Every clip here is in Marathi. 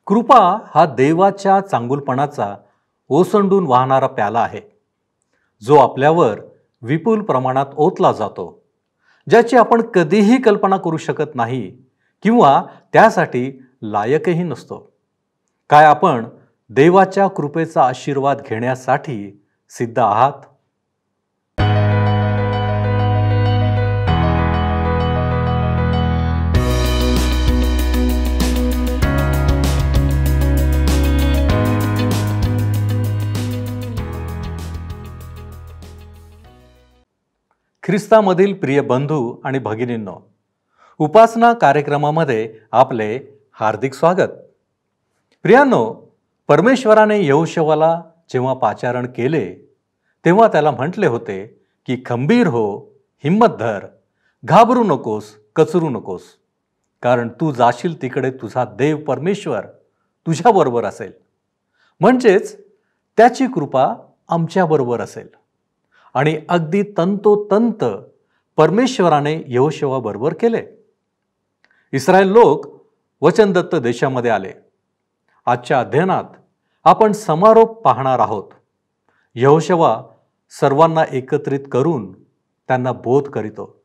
कृपा हा देवाच्या चांगुलपणाचा ओसंडून वाहणारा प्याला आहे, जो आपल्यावर विपुल प्रमाणात ओतला जातो, ज्याची आपण कधीही कल्पना करू शकत नाही किंवा त्यासाठी लायकही नसतो. काय आपण देवाच्या कृपेचा आशीर्वाद घेण्यासाठी सिद्ध आहात? ख्रिस्तामधील प्रिय बंधू आणि भगिनींनो, उपासना कार्यक्रमामध्ये आपले हार्दिक स्वागत. प्रियांनो, परमेश्वराने यहोशवाला जेव्हा पाचारण केले तेव्हा त्याला म्हटले होते की खंबीर हो, हिम्मत धर, घाबरू नकोस, कचरू नकोस, कारण तू जाशील तिकडे तुझा देव परमेश्वर तुझ्याबरोबर असेल. म्हणजेच त्याची कृपा आमच्याबरोबर असेल. आणि अगदी तंतोतंत परमेश्वराने यहोशवाबरोबर केले. इस्रायल लोक वचनदत्त देशामध्ये आले. आजच्या अध्ययनात आपण समारोप पाहणार आहोत. यहोशवा सर्वांना एकत्रित करून त्यांना बोध करीतो.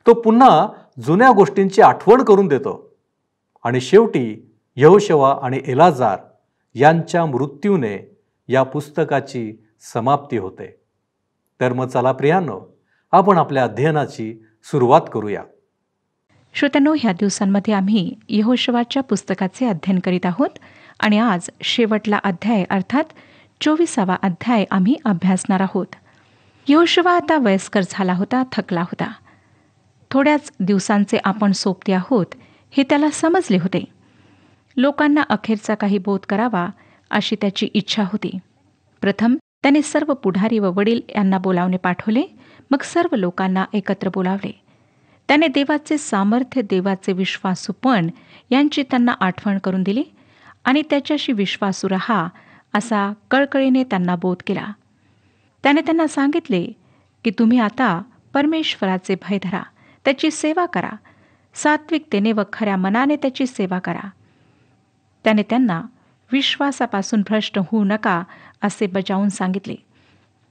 तो पुन्हा जुन्या गोष्टींची आठवण करून देतो आणि शेवटी यहोशवा आणि एलाजार यांच्या मृत्यूने या पुस्तकाची समाप्ती होते. तर मग चला प्रियांनो, आपण आपल्या अध्ययनाची सुरुवात करूया. श्रोत्यांनो, ह्या दिवसांमध्ये आम्ही यहोशवाच्या पुस्तकाचे अध्ययन करीत आहोत आणि आज शेवटला अध्याय अर्थात 24वा अध्याय आम्ही अभ्यासणार आहोत. यहोशवा आता वयस्कर झाला होता, थकला होता. थोड्याच दिवसांचे आपण सोबती आहोत हे त्याला समजले होते. लोकांना अखेरचा काही बोध करावा अशी त्याची इच्छा होती. प्रथम त्याने सर्व पुढारी व वडील यांना बोलावणे पाठवले. मग सर्व लोकांना एकत्र बोलावले. त्याने देवाचे सामर्थ्य, देवाचे विश्वासूपण यांची त्यांना आठवण करून दिली आणि त्याच्याशी विश्वासू रहा असा कळकळीने त्यांना बोध केला. त्याने त्यांना सांगितले की तुम्ही आता परमेश्वराचे भय धरा, त्याची सेवा करा, सात्विकतेने व खऱ्या मनाने त्याची सेवा करा. त्याने त्यांना विश्वासापासून भ्रष्ट होऊ नका असे बजावून सांगितले.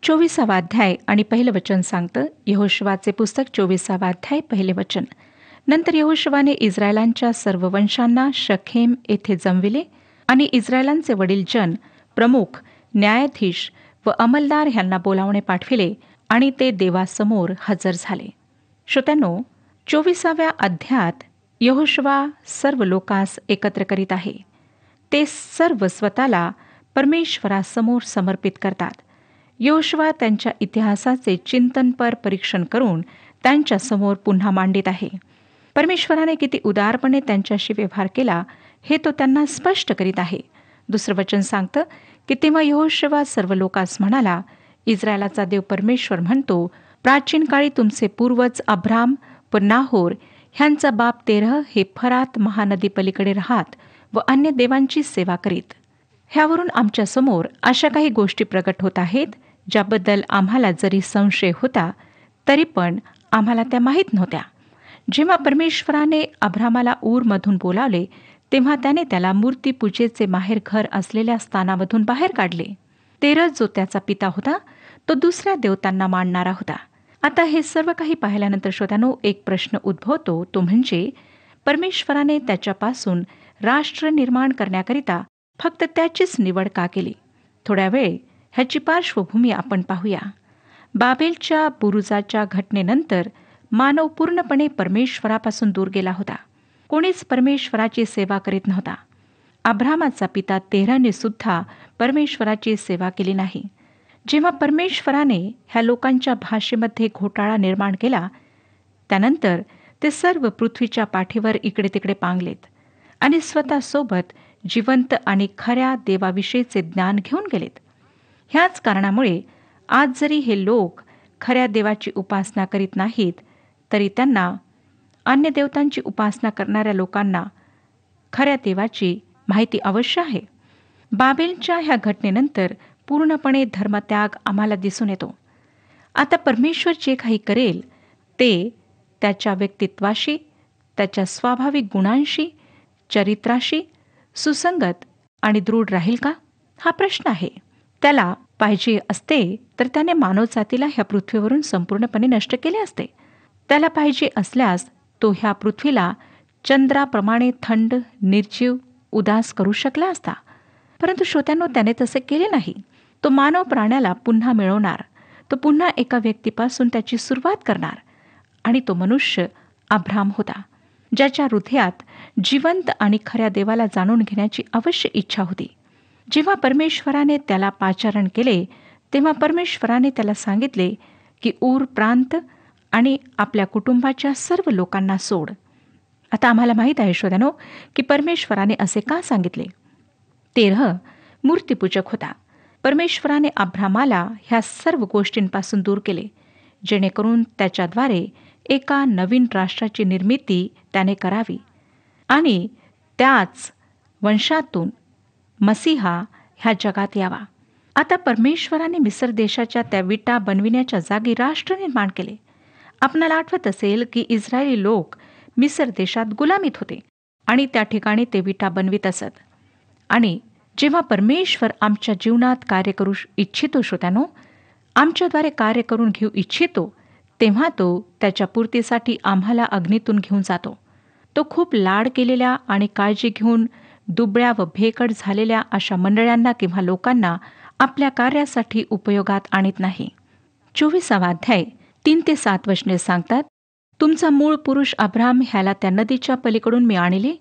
24वा अध्याय आणि पहिलं वचन सांगतं. यहोशवाचे पुस्तक 24वा अध्याय पहिले वचन. नंतर यहोशवाने इस्रायलांच्या सर्व वंशांना शखेम येथे जमविले आणि इस्रायलांचे वडीलजन, प्रमुख, न्यायाधीश व अंमलदार ह्यांना बोलावणे पाठविले आणि ते देवासमोर हजर झाले. श्रोत्यांनो, 24व्या अध्यायात यहोशवा सर्व लोकांस एकत्र करीत आहे. ते सर्व स्वतःला परमेश्वरासमोर समर्पित करतात. यहोशवा त्यांच्या इतिहासाचे चिंतनपर परीक्षण करून त्यांच्यासमोर पुन्हा मांडित आहे. परमेश्वराने किती उदारपणे त्यांच्याशी व्यवहार केला हे तो त्यांना स्पष्ट करीत आहे. दुसरं वचन सांगतं की तेव्हा यहोशवा सर्व लोकांस म्हणाला, इस्रायलाचा देव परमेश्वर म्हणतो, प्राचीन काळी तुमचे पूर्वज अब्राम व नाहोर ह्यांचा बाप तेरह हे फरात महानदी पलीकडे राहत व अन्य देवांची सेवा करीत. ह्यावरून आमच्यासमोर अशा काही गोष्टी प्रकट होत आहेत ज्याबद्दल आम्हाला जरी संशय होता तरी पण आम्हाला त्या माहीत नव्हत्या. जेव्हा परमेश्वराने अब्रामाला ऊरमधून बोलावले तेव्हा त्याने त्याला मूर्तीपूजेचे माहेर घर असलेल्या स्थानामधून बाहेर काढले. तेरह जो त्याचा पिता होता तो दुसऱ्या देवतांना मानणारा होता. आता हे सर्व काही पाहिल्यानंतर श्रोत्यांनो, एक प्रश्न उद्भवतो, तो म्हणजे परमेश्वराने त्याच्यापासून राष्ट्र निर्माण करण्याकरिता फक्त त्याचीच निवड का केली? थोड्या वेळ ह्याची पार्श्वभूमी आपण पाहूया. बाबेलच्या बुरुजाच्या घटनेनंतर मानव पूर्णपणे परमेश्वरापासून दूर गेला होता. कोणीच परमेश्वराची सेवा करीत नव्हता. अब्रामाचा पिता तेरहने सुद्धा परमेश्वराची सेवा केली नाही. जेव्हा परमेश्वराने ह्या लोकांच्या भाषेमध्ये घोटाळा निर्माण केला त्यानंतर ते सर्व पृथ्वीच्या पाठीवर इकडे तिकडे पांगलेत आणि स्वतःसोबत जिवंत आणि खऱ्या देवाविषयीचे ज्ञान घेऊन गेलेत. ह्याच कारणामुळे आज जरी हे लोक खऱ्या देवाची उपासना करीत नाहीत तरी त्यांना अन्य देवतांची उपासना करणाऱ्या लोकांना खऱ्या देवाची माहिती अवश्य आहे. बाबेलच्या ह्या घटनेनंतर पूर्णपणे धर्मत्याग आम्हाला दिसून येतो. आता परमेश्वर जे काही करेल ते त्याच्या व्यक्तित्वाशी, त्याच्या स्वाभाविक गुणांशी, चरित्राशी, सुसंगत आणि दृढ राहील का? हा प्रश्न आहे. त्याला पाहिजे असते तर त्याने मानवजातीला ह्या पृथ्वीवरून संपूर्णपणे नष्ट केले असते. त्याला पाहिजे असल्यास तो ह्या पृथ्वीला चंद्राप्रमाणे थंड, निर्जीव, उदास करू शकला असता. परंतु श्रोत्यांनो, त्याने तसे केले नाही. तो मानव प्राण्याला पुन्हा मिळवणार. तो पुन्हा एका व्यक्तीपासून त्याची सुरुवात करणार. आणि तो मनुष्य अब्राम होता, ज्याच्या हृदयात जिवंत आणि खऱ्या देवाला जाणून घेण्याची अवश्य इच्छा होती. जेव्हा परमेश्वराने त्याला पाचारण केले, तेव्हा परमेश्वराने त्याला सांगितले की ऊर प्रांत आणि आपल्या कुटुंबाच्या सर्व लोकांना सोड. आता आम्हाला माहीत आहे श्रोत्यानो, की परमेश्वराने असे का सांगितले. तेरह मूर्तिपूजक होता. परमेश्वराने अब्रामाला ह्या सर्व गोष्टींपासून दूर केले, जेणेकरून त्याच्याद्वारे एका नवीन राष्ट्राची निर्मिती त्याने करावी आणि त्याच वंशातून मसीहा ह्या जगात यावा. आता परमेश्वराने मिस्र देशाच्या त्या विटा बनविण्याच्या जागी राष्ट्र निर्माण केले. आपणाला आठवत असेल की इस्रायली लोक मिस्र देशात गुलामीत होते आणि त्या ठिकाणी ते विटा बनवित असत. आणि जेव्हा परमेश्वर आमच्या जीवनात कार्य करू इच्छितो श्रोत्यानो, आमच्याद्वारे कार्य करून घेऊ इच्छितो, तेव्हा तो त्याच्या पूर्तीसाठी आम्हाला अग्नीतून घेऊन जातो. तो खूप लाड केलेल्या आणि काळजी घेऊन दुबळ्या व भेकड झालेल्या अशा मंडळांना किंवा लोकांना आपल्या कार्यासाठी उपयोगात आणत नाही. 24वा अध्याय 3 ते 7 वचने सांगतात, तुमचा मूळ पुरुष अब्राम ह्याला त्या नदीच्या पलीकडून मी आणले,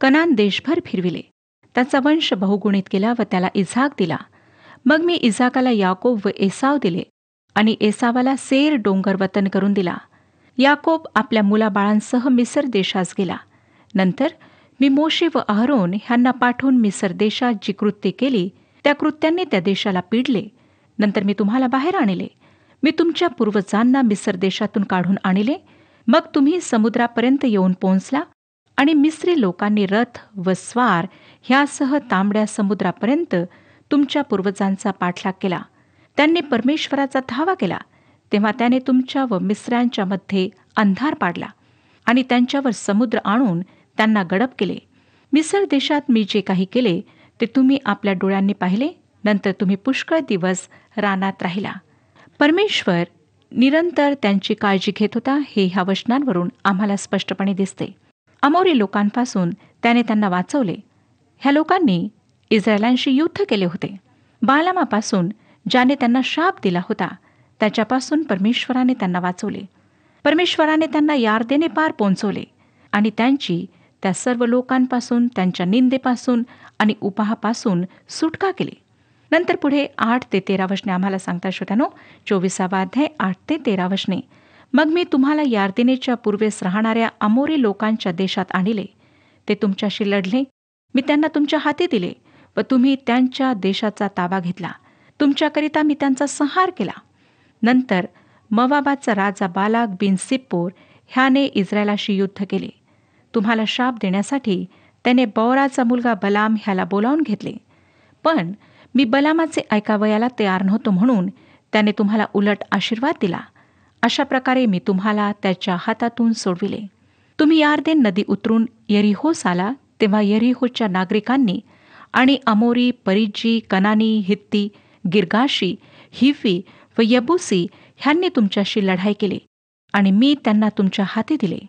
कनान देशभर फिरविले, त्याचा वंश बहुगुणित केला व त्याला इसाक दिला. मग मी इसाकाला याकोब व एसाव दिले आणि एसावाला सेर डोंगर वतन करून दिला. याकोब आपल्या मुलाबाळांसह मिस्र देशास गेला. नंतर मी मोशे व अहरोन ह्यांना पाठवून मिस्र देशात जी कृत्ये केली त्या कृत्यांनी त्या देशाला पिडले. नंतर मी तुम्हाला बाहेर आणले. मी तुमच्या पूर्वजांना मिस्र देशातून काढून आणले. मग तुम्ही समुद्रापर्यंत येऊन पोहोचला आणि मिस्री लोकांनी रथ व स्वार ह्यासह तांबड्या समुद्रापर्यंत तुमच्या पूर्वजांचा पाठलाग केला. त्यांनी परमेश्वराचा धावा केला. तेव्हा त्याने तुमच्या व मिस्रांच्या मध्ये अंधार पाडला आणि त्यांच्यावर समुद्र आणून त्यांना गडप केले. मिस्र देशात मी जे काही केले ते तुम्ही आपल्या डोळ्यांनी पाहिले. नंतर तुम्ही पुष्कळ दिवस रानात राहिला. परमेश्वर निरंतर त्यांची काळजी घेत होता हे ह्या वचनांवरून आम्हाला स्पष्टपणे दिसते. अमोरी लोकांपासून त्याने त्यांना वाचवले. ह्या लोकांनी इस्रायलांशी युद्ध केले होते. बालामापासून ज्याने त्यांना शाप दिला होता त्याच्यापासून परमेश्वराने त्यांना वाचवले. परमेश्वराने त्यांना यार्देने पार पोहोचवले आणि त्यांची त्या सर्व लोकांपासून, त्यांच्या निंदेपासून आणि उपाहापासून सुटका केली. नंतर पुढे 8 ते 13 वचने आम्हाला सांगतात श्रोत्यानो. 24वा अध्याय 8 ते 13 वचने. मग मी तुम्हाला यार्देनेच्या पूर्वेस राहणाऱ्या अमोरी लोकांच्या देशात आणले. ते तुमच्याशी लढले. मी त्यांना तुमच्या हाती दिले व तुम्ही त्यांच्या देशाचा ताबा घेतला. तुमच्याकरिता मी त्यांचा संहार केला. नंतर मोवाबाचा राजा बालाक बिन सिप्पोर ह्याने इस्रायलाशी युद्ध केले. तुम्हाला शाप देण्यासाठी त्याने बौराचा मुलगा बलाम ह्याला बोलावून घेतले. पण मी बलामाचे ऐकावयाला तयार नव्हतो, म्हणून त्याने तुम्हाला उलट आशीर्वाद दिला. अशा प्रकारे मी तुम्हाला त्याच्या हातातून सोडविले. तुम्ही यार्देन नदी उतरून यरीहोस आला, तेव्हा यरीहोच्या नागरिकांनी आणि अमोरी, परिज्जी, कनानी, हित्ती, गिर्गाशी, हिव्वी व यबुसी ह्यांनी तुमच्याशी लढाई केली आणि मी त्यांना तुमच्या हाती दिले.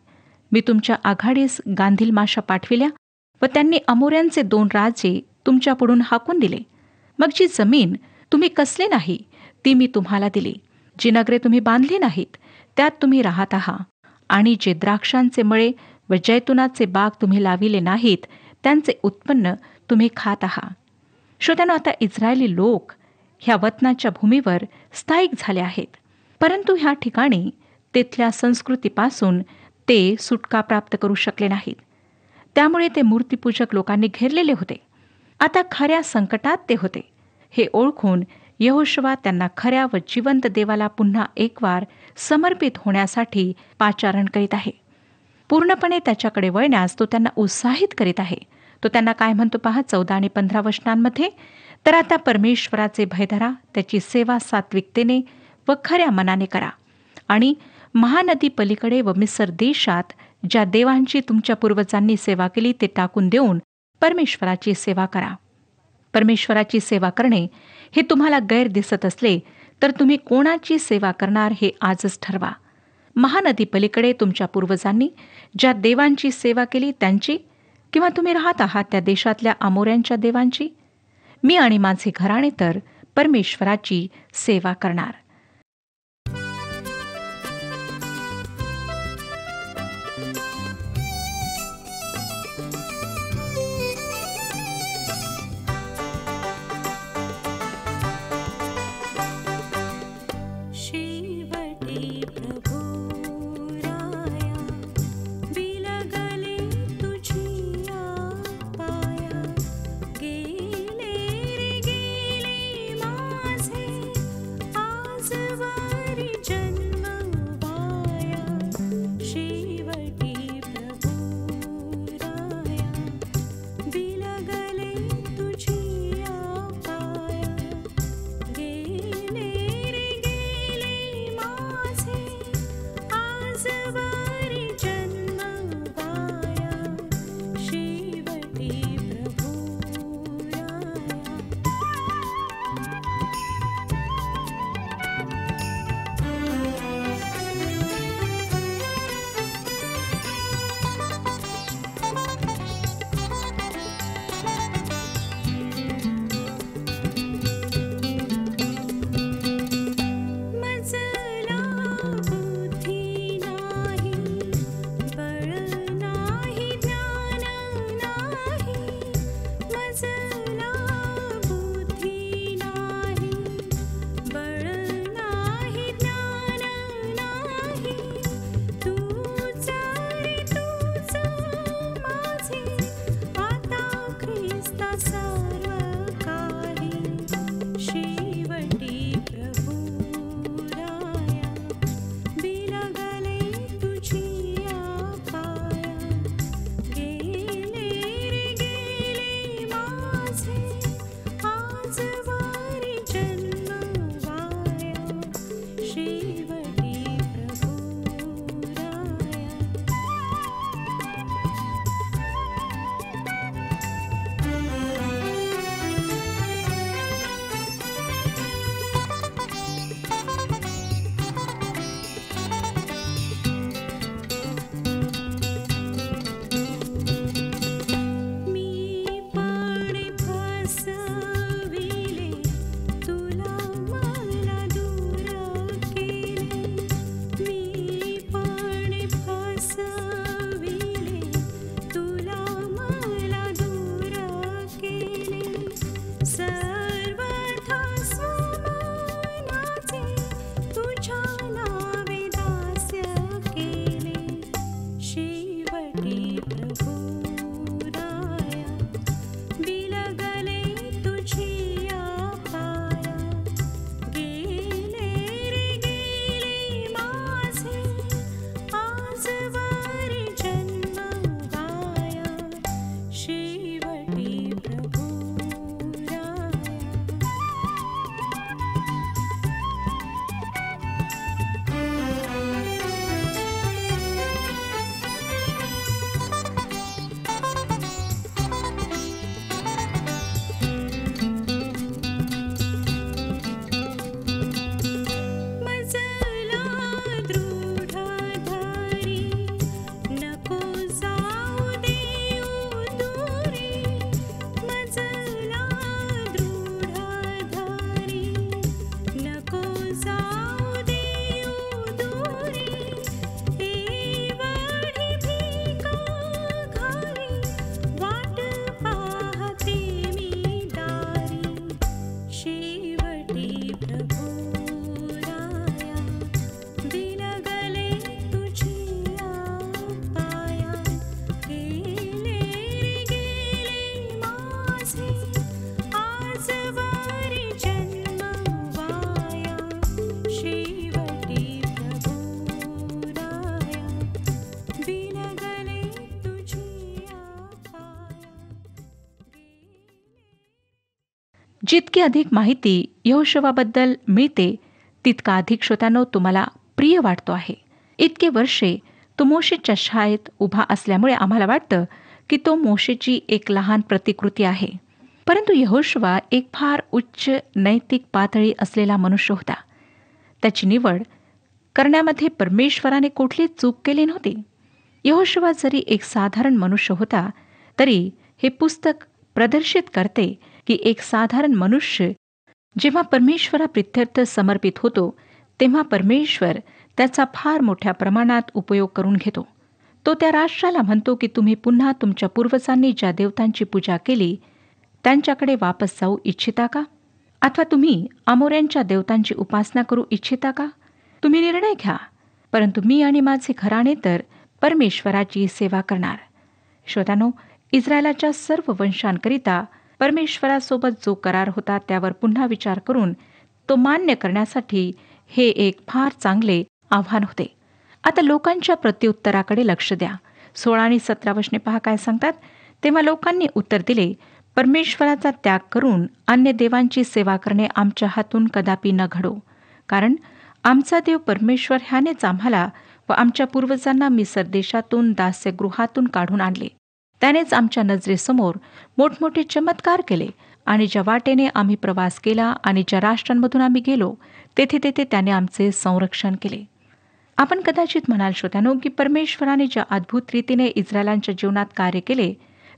मी तुमच्या आघाडीस गांधील माशा पाठविल्या व त्यांनी अमोऱ्यांचे 2 राजे तुमच्यापुढून हाकून दिले. मग जी जमीन तुम्ही कसले नाही ती मी तुम्हाला दिली. जी नगरे तुम्ही बांधली नाहीत त्यात तुम्ही राहत आहात आणि जे द्राक्षांचे मळे व जैतुनाचे बाग तुम्ही लाविले नाहीत त्यांचे उत्पन्न तुम्ही खात आहात. श्रोत्यांनो, आता इस्रायली लोक ह्या वतनाच्या भूमीवर स्थायिक झाले आहेत, परंतु ह्या ठिकाणी तिथल्या संस्कृतीपासून ते सुटका प्राप्त करू शकले नाहीत. त्यामुळे ते मूर्तिपूजक लोकांनी घेरलेले होते. आता खऱ्या संकटात ते होते. हे ओळखून यहोशुवा त्यांना खऱ्या व जिवंत देवाला पुन्हा एकवार समर्पित होण्यासाठी पाचारण करीत आहे. पूर्णपणे त्याच्याकडे वळण्यास तो त्यांना उत्साहित करीत आहे. तो त्यांना काय म्हणतो पहा 14 आणि 15 वचनांमध्ये. तर आता परमेश्वराचे भय धरा, त्याची सेवा सात्विकतेने व खऱ्या मनाने करा आणि महानदी पलीकडे व मिस्र देशात ज्या देवांची तुमच्या पूर्वजांनी सेवा केली ते टाकून देऊन परमेश्वराची सेवा करा. परमेश्वराची सेवा करणे हे तुम्हाला गैर दिसत असले तर तुम्ही कोणाची सेवा करणार हे आजच ठरवा. महानदीपलीकडे तुमच्या पूर्वजांनी ज्या देवांची सेवा केली त्यांची, किंवा तुम्ही राहत आहात त्या देशातल्या अमोऱ्यांच्या देवांची? मी आणि माझे घराणे तर परमेश्वराची सेवा करणार. जितकी अधिक माहिती यहोशुवाबद्दल मिळते तितका अधिक श्रोत्यांनो तुम्हाला प्रिय वाटतो आहे. इतके वर्षे तो मोशेच्या शाळेत उभा असल्यामुळे आम्हाला वाटतं की तो मोशेची एक लहान प्रतिकृती आहे. परंतु यहोशुवा एक फार उच्च नैतिक पातळी असलेला मनुष्य होता. त्याची निवड करण्यामध्ये परमेश्वराने कुठलीच चूक केली नव्हती. यहोशुवा जरी एक साधारण मनुष्य होता, तरी हे पुस्तक प्रदर्शित करते की एक साधारण मनुष्य जेव्हा परमेश्वराप्रित्यर्थ समर्पित होतो, तेव्हा परमेश्वर त्याचा फार मोठ्या प्रमाणात उपयोग करून घेतो. तो त्या राष्ट्राला म्हणतो की तुम्ही पुन्हा तुमच्या पूर्वजांनी ज्या देवतांची पूजा केली त्यांच्याकडे वापस जाऊ इच्छिता का? अथवा तुम्ही अमोऱ्यांच्या देवतांची उपासना करू इच्छिता का? तुम्ही निर्णय घ्या. परंतु मी आणि माझे घराणे तर परमेश्वराची सेवा करणार. श्रोत्यानो, इस्रायलाच्या सर्व वंशांकरिता परमेश्वरासोबत जो करार होता त्यावर पुन्हा विचार करून तो मान्य करण्यासाठी हे एक फार चांगले आव्हान होते. आता लोकांच्या प्रत्युत्तराकडे लक्ष द्या. 16 आणि 17 वचने पहा काय सांगतात. तेव्हा लोकांनी उत्तर दिले, परमेश्वराचा त्याग करून अन्य देवांची सेवा करणे आमच्या हातून कदापि न घडो. कारण आमचा देव परमेश्वर ह्यानेच आम्हाला व आमच्या पूर्वजांना मिस्र देशातून दास्यगृहातून काढून आणले. त्यानेच आमच्या नजरेसमोर मोठमोठे चमत्कार केले आणि ज्या वाटेने आम्ही प्रवास केला आणि ज्या राष्ट्रांमधून आम्ही गेलो तेथे तेथे त्याने आमचे संरक्षण केले. आपण कदाचित म्हणाल श्रोत्यानो की परमेश्वराने ज्या अद्भुत रीतीने इस्रायलांच्या जीवनात कार्य केले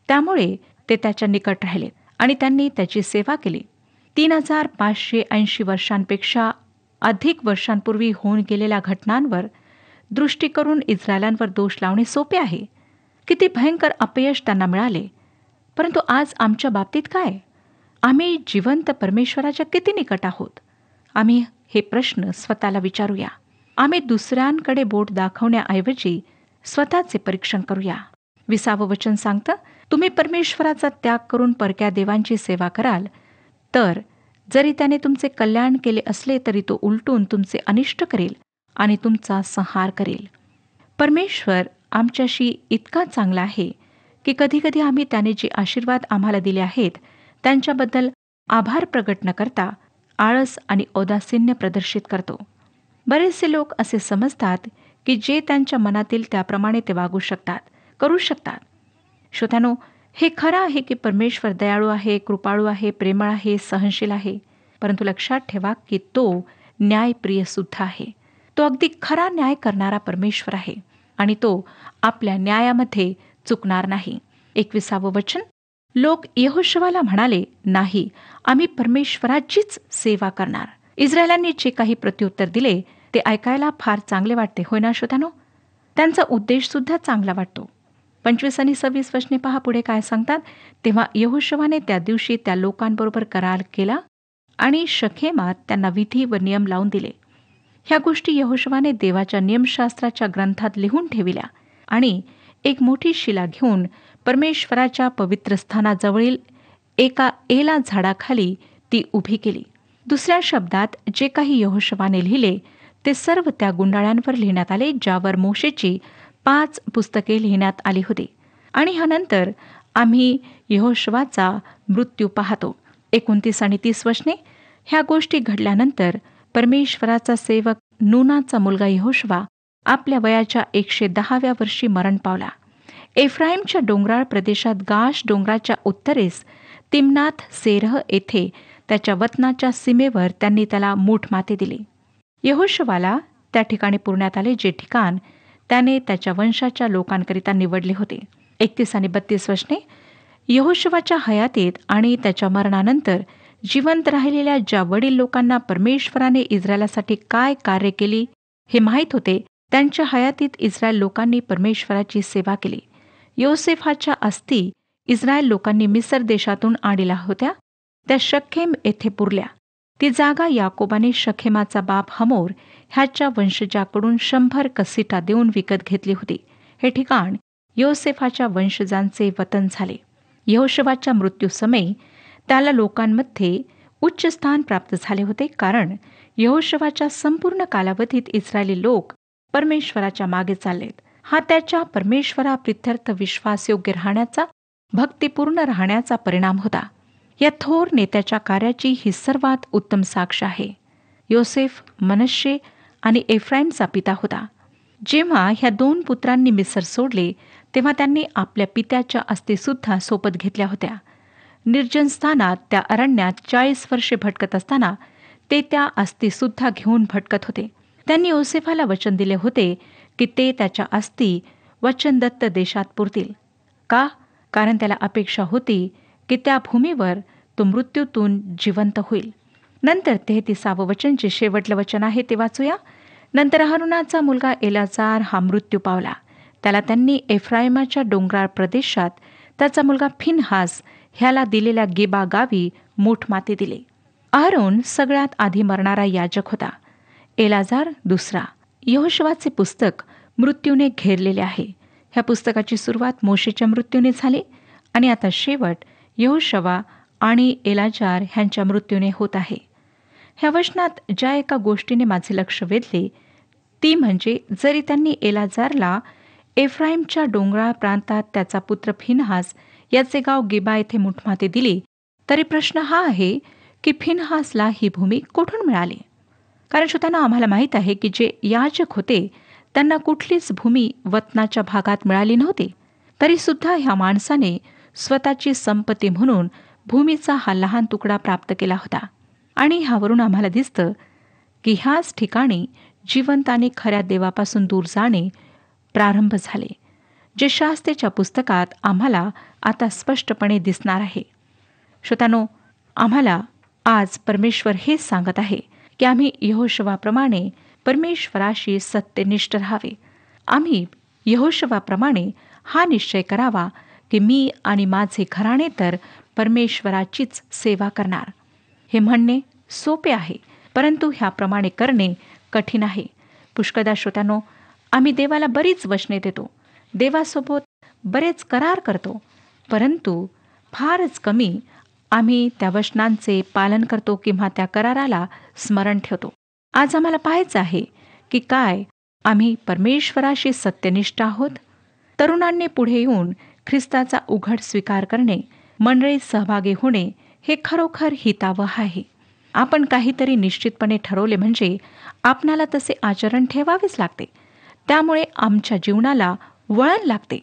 त्यामुळे ते त्याच्या निकट राहिले आणि त्यांनी त्याची सेवा केली. 3580 वर्षांपेक्षा अधिक वर्षांपूर्वी होऊन गेलेल्या घटनांवर दृष्टी करून इस्रायलांवर दोष लावणे सोपे आहे. किती भयंकर अपयश त्यांना मिळाले. परंतु आज आमच्या बाबतीत काय? आम्ही जिवंत परमेश्वराच्या किती निकट आहोत? आम्ही हे प्रश्न स्वतःला विचारूया. आम्ही दुसऱ्यांकडे बोट दाखवण्याऐवजी स्वतःचे परीक्षण करूया. 20 वचन सांगतं, तुम्ही परमेश्वराचा त्याग करून परक्या देवांची सेवा कराल तर जरी त्याने तुमचे कल्याण केले असले तरी तो उलटून तुमचे अनिष्ट करेल आणि तुमचा संहार करेल. परमेश्वर आमच्याशी इतका चांगला आहे की कधीकधी आम्ही त्याने जे आशीर्वाद आम्हाला दिले आहेत त्यांच्याबद्दल आभार प्रगट न करता आळस आणि औदासिन्य प्रदर्शित करतो. बरेचसे लोक असे समजतात की जे त्यांच्या मनातील त्याप्रमाणे ते वागू शकतात, करू शकतात. श्रोत्यानो, हे खरं आहे की परमेश्वर दयाळू आहे, कृपाळू आहे, प्रेमळ आहे, सहनशील आहे. परंतु लक्षात ठेवा की तो न्यायप्रिय सुद्धा आहे. तो अगदी खरा न्याय करणारा परमेश्वर आहे आणि तो आपल्या न्यायामध्ये चुकणार नाही. 21 वचन, लोक यहोशुवाला म्हणाले, नाही, आम्ही परमेश्वराचीच सेवा करणार. इस्रायलांनी जे काही प्रत्युत्तर दिले ते ऐकायला फार चांगले वाटते, होय ना श्रोत्यानो? त्यांचा उद्देश सुद्धा चांगला वाटतो. 25 आणि 26 वचने पहा पुढे काय सांगतात. तेव्हा यहोशुवाने त्या दिवशी त्या लोकांबरोबर करार केला आणि शखेमात त्यांना विधी व नियम लावून दिले. ह्या गोष्टी यहोशुवाने देवाच्या नियमशास्त्राच्या ग्रंथात लिहून ठेविल्या आणि एक मोठी शिला घेऊन परमेश्वराच्या पवित्र स्थानाजवळील एका एला झाडाखाली ती उभी केली. दुसऱ्या शब्दात जे काही यहोशुवाने लिहिले ते सर्व त्या गुंडाळ्यांवर लिहिण्यात आले ज्यावर मोशेची 5 पुस्तके लिहिण्यात आली होती. आणि ह्यानंतर आम्ही यहोशुवाचा मृत्यू पाहतो. 29 आणि 30 वचने, ह्या गोष्टी घडल्यानंतर परमेश्वराचा सेवक नूनाचा मुलगा यहोशुवा आपल्या वयाच्या 110व्या वर्षी मरण पावला. एफ्राईमच्या डोंगराळ प्रदेशात गाश डोंगराच्या उत्तरेस तिम्नाथ सेरह येथे त्याच्या वतनाच्या सीमेवर त्यांनी त्याला मूठ माती दिली. यहोशुवाला त्या ठिकाणी पुरण्यात आले जे ठिकाण त्याने त्याच्या वंशाच्या लोकांकरिता निवडले होते. 31 आणि 32 वचने, यहोशुवाच्या हयातीत आणि त्याच्या मरणानंतर जिवंत राहिलेल्या ज्या वडील लोकांना परमेश्वराने इस्रायलासाठी काय कार्य केली हे माहीत होते त्यांच्या हयातीत इस्रायल लोकांनी परमेश्वराची सेवा केली. योसेफाच्या अस्थी इस्रायल लोकांनी मिस्र देशातून आणल्या होत्या. त्या शखेम येथे पुरल्या. ती जागा याकोबाने शखेमाचा बाप हमोर ह्याच्या वंशजाकडून 100 कसिटा देऊन विकत घेतली होती. हे ठिकाण योसेफाच्या वंशजांचे वतन झाले. यहोशुवाच्या मृत्यूसमयी त्याला लोकांमध्ये उच्च स्थान प्राप्त झाले होते, कारण यहोशुवाच्या संपूर्ण कालावधीत इस्रायली लोक परमेश्वराच्या मागे चाललेत. हा त्याच्या परमेश्वराप्रित्यर्थ विश्वासयोग्य राहण्याचा, भक्तिपूर्ण राहण्याचा परिणाम होता. या थोर नेत्याच्या कार्याची ही सर्वात उत्तम साक्ष आहे. योसेफ मनश्शे आणि एफ्राईमचा पिता होता. जेव्हा ह्या 2 पुत्रांनी मिस्र सोडले तेव्हा त्यांनी आपल्या पित्याच्या अस्थीसुद्धा सोबत घेतल्या होत्या. निर्जन स्थानात त्या अरण्यात 40 वर्षे भटकत असताना ते त्या अस्थीसुद्धा घेऊन भटकत होते. त्यांनी योसेफाला वचन दिले होते की ते त्याच्या अस्थी वचनदत्त देशात पुरतील. का? कारण त्याला अपेक्षा होती की त्या भूमीवर तो मृत्यूतून जिवंत होईल. नंतर 33 वचन जे शेवटलं वचन आहे ते वाचूया. नंतर हारुनाचा मुलगा एलाजार हा मृत्यू पावला. त्याला त्यांनी एफ्राईमाच्या डोंगराळ प्रदेशात त्याचा मुलगा फिनहास ह्याला दिलेल्या गेबा गावी मूठ माती दिले. अहरोन सगळ्यात आधी मरणारा याजक होता. एलाजार दुसरा. यहोशुवाचे पुस्तक मृत्यूने घेरलेले आहे. ह्या पुस्तकाची सुरुवात मोशेच्या मृत्यूने झाली आणि आता शेवट यहोशुवा आणि एलाजार ह्यांच्या मृत्यूने होत आहे. ह्या वचनात ज्या एका गोष्टीने माझे लक्ष वेधले ती म्हणजे जरी त्यांनी एलाजारला एफ्राईमच्या डोंगराळ प्रांतात त्याचा पुत्र फिनहास याचे गाव गेबा येथे मुठमाती दिली, तरी प्रश्न हा आहे की फिनहासला ही भूमी कुठून मिळाली? कारण श्रोत्यांनो, आम्हाला माहीत आहे की जे याजक होते त्यांना कुठलीच भूमी वतनाच्या भागात मिळाली नव्हती. तरीसुद्धा ह्या माणसाने स्वतःची संपत्ती म्हणून भूमीचा हा लहान तुकडा प्राप्त केला होता. आणि ह्यावरून आम्हाला दिसतं की ह्याच ठिकाणी जिवंत आणि खऱ्या देवापासून दूर जाणे प्रारंभ झाले, जे शास्त्रेच्या पुस्तकात आम्हाला आता स्पष्टपणे दिसणार आहे. श्रोत्यांनो, आम्हाला आज परमेश्वर हेच सांगत आहे की आम्ही यहोशुवाप्रमाणे परमेश्वराशी सत्यनिष्ठ राहावे. आम्ही यहोशुवाप्रमाणे हा निश्चय करावा की मी आणि माझे घराणे तर परमेश्वराचीच सेवा करणार. हे म्हणणे सोपे आहे, परंतु ह्याप्रमाणे करणे कठीण आहे. पुष्कळदा श्रोत्यांनो, आम्ही देवाला बरीच वचने देतो, देवासोबत बरेच करार करतो, परंतु फारच कमी आम्ही त्या वचनांचे पालन करतो किंवा त्या कराराला स्मरण ठेवतो. आज आम्हाला पाहायचं आहे की काय आम्ही परमेश्वराशी सत्यनिष्ठ आहोत. तरुणांनी पुढे येऊन ख्रिस्ताचा उघड स्वीकार करणे, मंडळीत सहभागी होणे हे खरोखर हितावह आहे. आपण काहीतरी निश्चितपणे ठरवले म्हणजे आपणाला तसे आचरण ठेवावेच लागते. त्यामुळे आमच्या जीवनाला वळण लागते.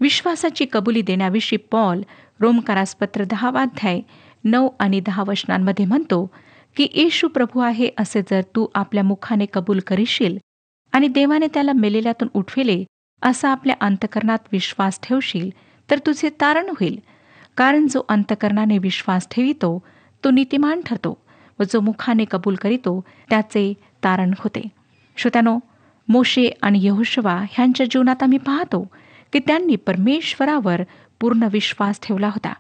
विश्वासाची कबुली देण्याविषयी पॉल रोमकारासपत्र 10 आणि 10 वचनांमध्ये म्हणतो की येशू प्रभू आहे असे जर तू आपल्या मुखाने कबूल करीशील आणि देवाने त्याला मेलेल्यातून उठविले असा आपल्या अंतकरणात विश्वास ठेवशील तर तुझे तारण होईल. कारण जो अंतकरणाने विश्वास ठेवितो तो नीतिमान ठरतो व जो मुखाने कबूल करीतो त्याचे तारण होते. श्रोत्यानो, मोशे आणि यहोशुवा ह्यांच्या जीवनात आम्ही पाहतो की त्यांनी परमेश्वरावर पूर्ण विश्वास ठेवला होता.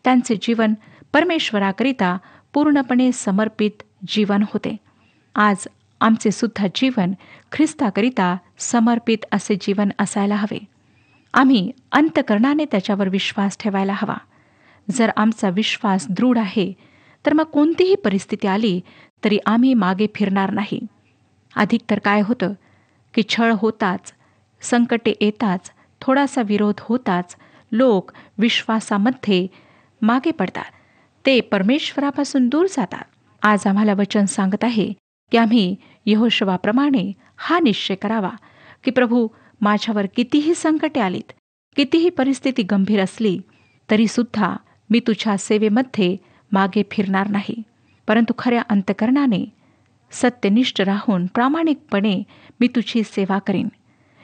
त्यांचे जीवन परमेश्वराकरिता पूर्णपणे समर्पित जीवन होते. आज आमचे सुद्धा जीवन ख्रिस्ताकरिता समर्पित असे जीवन असायला हवे. आम्ही अंतकरणाने त्याच्यावर विश्वास ठेवायला हवा. जर आमचा विश्वास दृढ आहे तर मग कोणतीही परिस्थिती आली तरी आम्ही मागे फिरणार नाही. अधिक तर काय होतं की छळ होताच, संकटे येताच, थोडासा विरोध होताच लोक विश्वासामध्ये मागे पडतात, ते परमेश्वरापासून दूर जातात. आज आम्हाला वचन सांगत आहे की आम्ही यहोशुवाप्रमाणे हा निश्चय करावा की प्रभू, माझ्यावर कितीही संकटे आलीत, कितीही परिस्थिती गंभीर असली तरीसुद्धा मी तुझ्या सेवेमध्ये मागे फिरणार नाही, परंतु खऱ्या अंतकरणाने सत्यनिष्ठ राहून प्रामाणिकपणे मी तुझी सेवा करीन.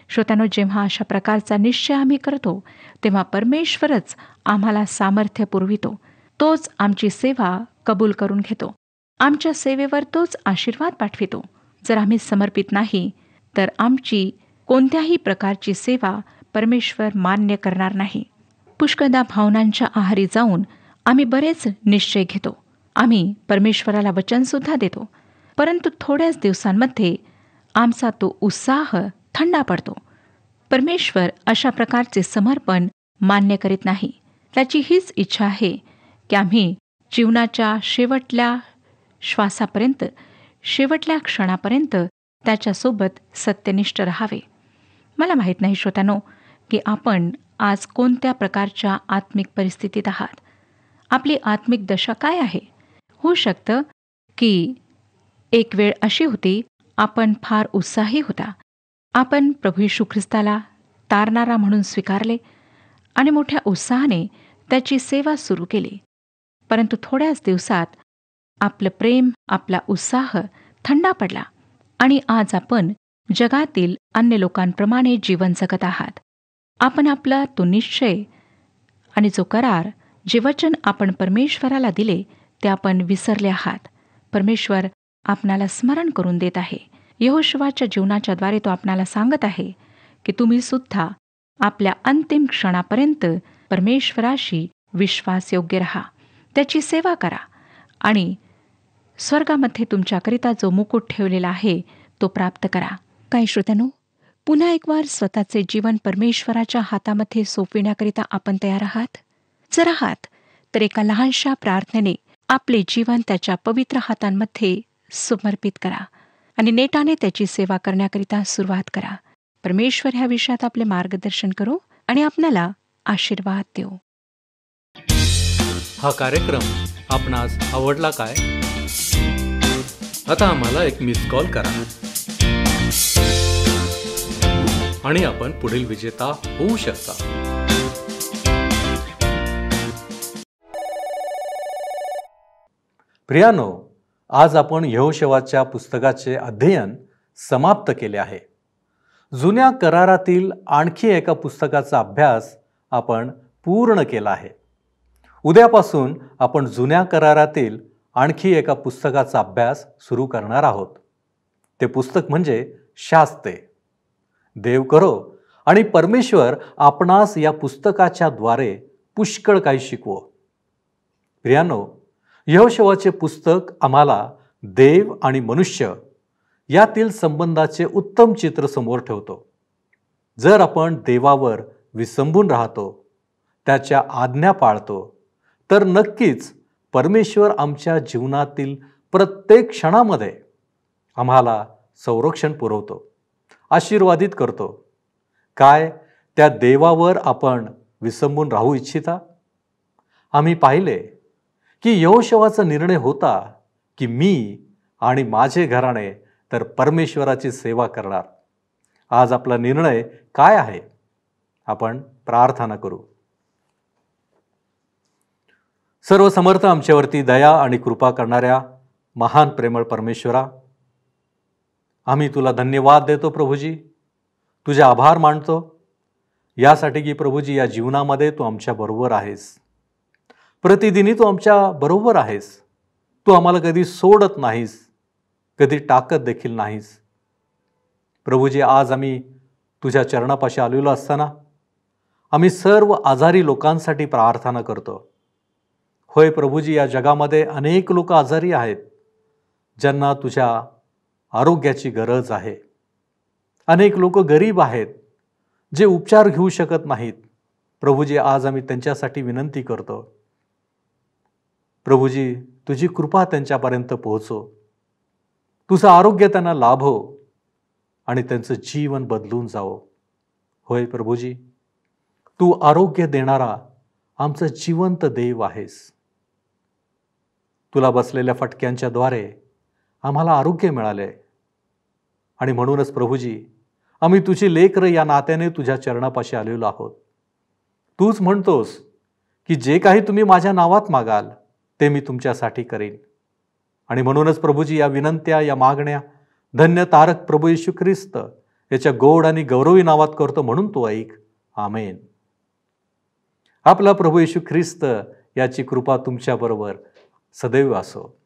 श्रोत्यानो, जेव्हा अशा प्रकारचा निश्चय आम्ही करतो तेव्हा परमेश्वरच आम्हाला सामर्थ्य पुरवितो. तोच आमची सेवा कबूल करून घेतो. आमच्या सेवेवर तोच आशीर्वाद पाठवितो. जर आम्ही समर्पित नाही तर आमची कोणत्याही प्रकारची सेवा परमेश्वर मान्य करणार नाही. पुष्कळदा भावनांच्या आहारी जाऊन आम्ही बरेच निश्चय घेतो. आम्ही परमेश्वराला वचनसुद्धा देतो, परंतु थोड्याच दिवसांमध्ये आमचा तो उत्साह थंडा पडतो. परमेश्वर अशा प्रकारचे समर्पण मान्य करीत नाही. त्याची हीच इच्छा आहे की आम्ही जीवनाच्या शेवटल्या श्वासापर्यंत, शेवटल्या क्षणापर्यंत त्याच्यासोबत सत्यनिष्ठ राहावे. मला माहीत नाही श्रोत्यानो की आपण आज कोणत्या प्रकारच्या आत्मिक परिस्थितीत आहात. आपली आत्मिक दशा काय आहे. होऊ शकतं की एक वेळ अशी होती आपण फार उत्साही होता. आपण प्रभू येशू ख्रिस्ताला तारणारा म्हणून स्वीकारले आणि मोठ्या उत्साहाने त्याची सेवा सुरू केली. परंतु थोड्याच दिवसात आपलं प्रेम, आपला उत्साह थंडा पडला आणि आज आपण जगातील अन्य लोकांप्रमाणे जीवन जगत आहात. आपण आपला तो निश्चय आणि जो करार, जे वचन आपण परमेश्वराला दिले ते आपण विसरले आहात. परमेश्वर आपणाला स्मरण करून देत आहे. यहोशुवाच्या जीवनाच्या द्वारे तो आपणाला सांगत आहे की तुम्ही सुद्धा आपल्या अंतिम क्षणापर्यंत परमेश्वराशी विश्वासयोग्य रहा, त्याची सेवा करा आणि स्वर्गामध्ये तुमच्याकरिता जो मुकुट ठेवलेला आहे तो प्राप्त करा. काय श्रोत्यानो, पुन्हा एक वार स्वतःचे जीवन परमेश्वराच्या हातामध्ये सोपविण्याकरिता आपण तयार आहात? जर आहात तर एका लहानशा प्रार्थनेने आपले जीवन त्याच्या पवित्र हातांमध्ये समर्पित करा आणि नेटाने त्याची सेवा करण्याकरिता सुरुवात करा. परमेश्वर ह्या विषयात आपले मार्गदर्शन करो आणि आपल्याला आशीर्वाद देऊ. हा कार्यक्रम आपणास आवडला काय? आता आम्हाला एक मिस कॉल करा आणि आपण पुढील विजेता होऊ शकता. प्रियानो, आज आपण यहोशुवाच्या पुस्तकाचे अध्ययन समाप्त केले आहे. जुन्या करारातील आणखी एका पुस्तकाचा अभ्यास आपण पूर्ण केला आहे. उद्यापासून आपण जुन्या करारातील आणखी एका पुस्तकाचा अभ्यास सुरू करणार आहोत. ते पुस्तक म्हणजे शास्त्रे. देव करो आणि परमेश्वर आपणास या पुस्तकाच्या द्वारे पुष्कळ काही शिकवो. प्रियानो, यहोशुवाचे पुस्तक आम्हाला देव आणि मनुष्य यातील संबंधाचे उत्तम चित्र समोर ठेवतो. जर आपण देवावर विसंबून राहतो, त्याच्या आज्ञा पाळतो, तर नक्कीच परमेश्वर आमच्या जीवनातील प्रत्येक क्षणामध्ये आम्हाला संरक्षण पुरवतो, आशीर्वादित करतो. काय त्या देवावर आपण विसंबून राहू इच्छिता? आम्ही पाहिले की यहोशुवाचा निर्णय होता की मी आणि माझे घराणे तर परमेश्वराची सेवा करणार. आज आपला निर्णय काय आहे? आपण प्रार्थना करू. सर्व समर्थ आमच्यावरती दया आणि कृपा करणाऱ्या महान प्रेमळ परमेश्वरा, आम्ही तुला धन्यवाद देतो प्रभूजी. तुझे आभार मानतो यासाठी की प्रभूजी या जीवनामध्ये तू आमच्या बरोबर आहेस. प्रतिदिनी तू आमच्या बरोबर आहेस. तू आम्हाला कधी सोडत नाहीस, कधी टाकत देखील नाहीस. प्रभूजी, आज आम्ही तुझ्या चरणापाशी आलेलो असताना आम्ही सर्व आजारी लोकांसाठी प्रार्थना करतो. होय प्रभूजी, या जगामध्ये अनेक लोक आजारी आहेत ज्यांना तुझ्या आरोग्याची गरज आहे. अनेक लोक गरीब आहेत जे उपचार घेऊ शकत नाहीत. प्रभूजी, आज आम्ही त्यांच्यासाठी विनंती करतो. प्रभूजी, तुझी कृपा त्यांच्यापर्यंत पोहोचो. तुझं आरोग्य त्यांना लाभो आणि त्यांचं जीवन बदलून जावो. होय प्रभूजी, तू आरोग्य देणारा आमचा जिवंत देव आहेस. तुला बसलेल्या फटक्यांच्या द्वारे आम्हाला आरोग्य मिळाले आणि म्हणूनच प्रभूजी, आम्ही तुझी लेकरं या नात्याने तुझ्या चरणापाशी आलेलो आहोत. तूच म्हणतोस की जे काही तुम्ही माझ्या नावात मागाल ते मी तुमच्यासाठी करेन. आणि म्हणूनच प्रभूजी, या विनंत्या, या मागण्या धन्य तारक प्रभू येशू ख्रिस्त याच्या गोड आणि गौरवी नावात करतो, म्हणून तू ऐक. आमेन. आपला प्रभू येशू ख्रिस्त याची कृपा तुमच्याबरोबर सदैव असो.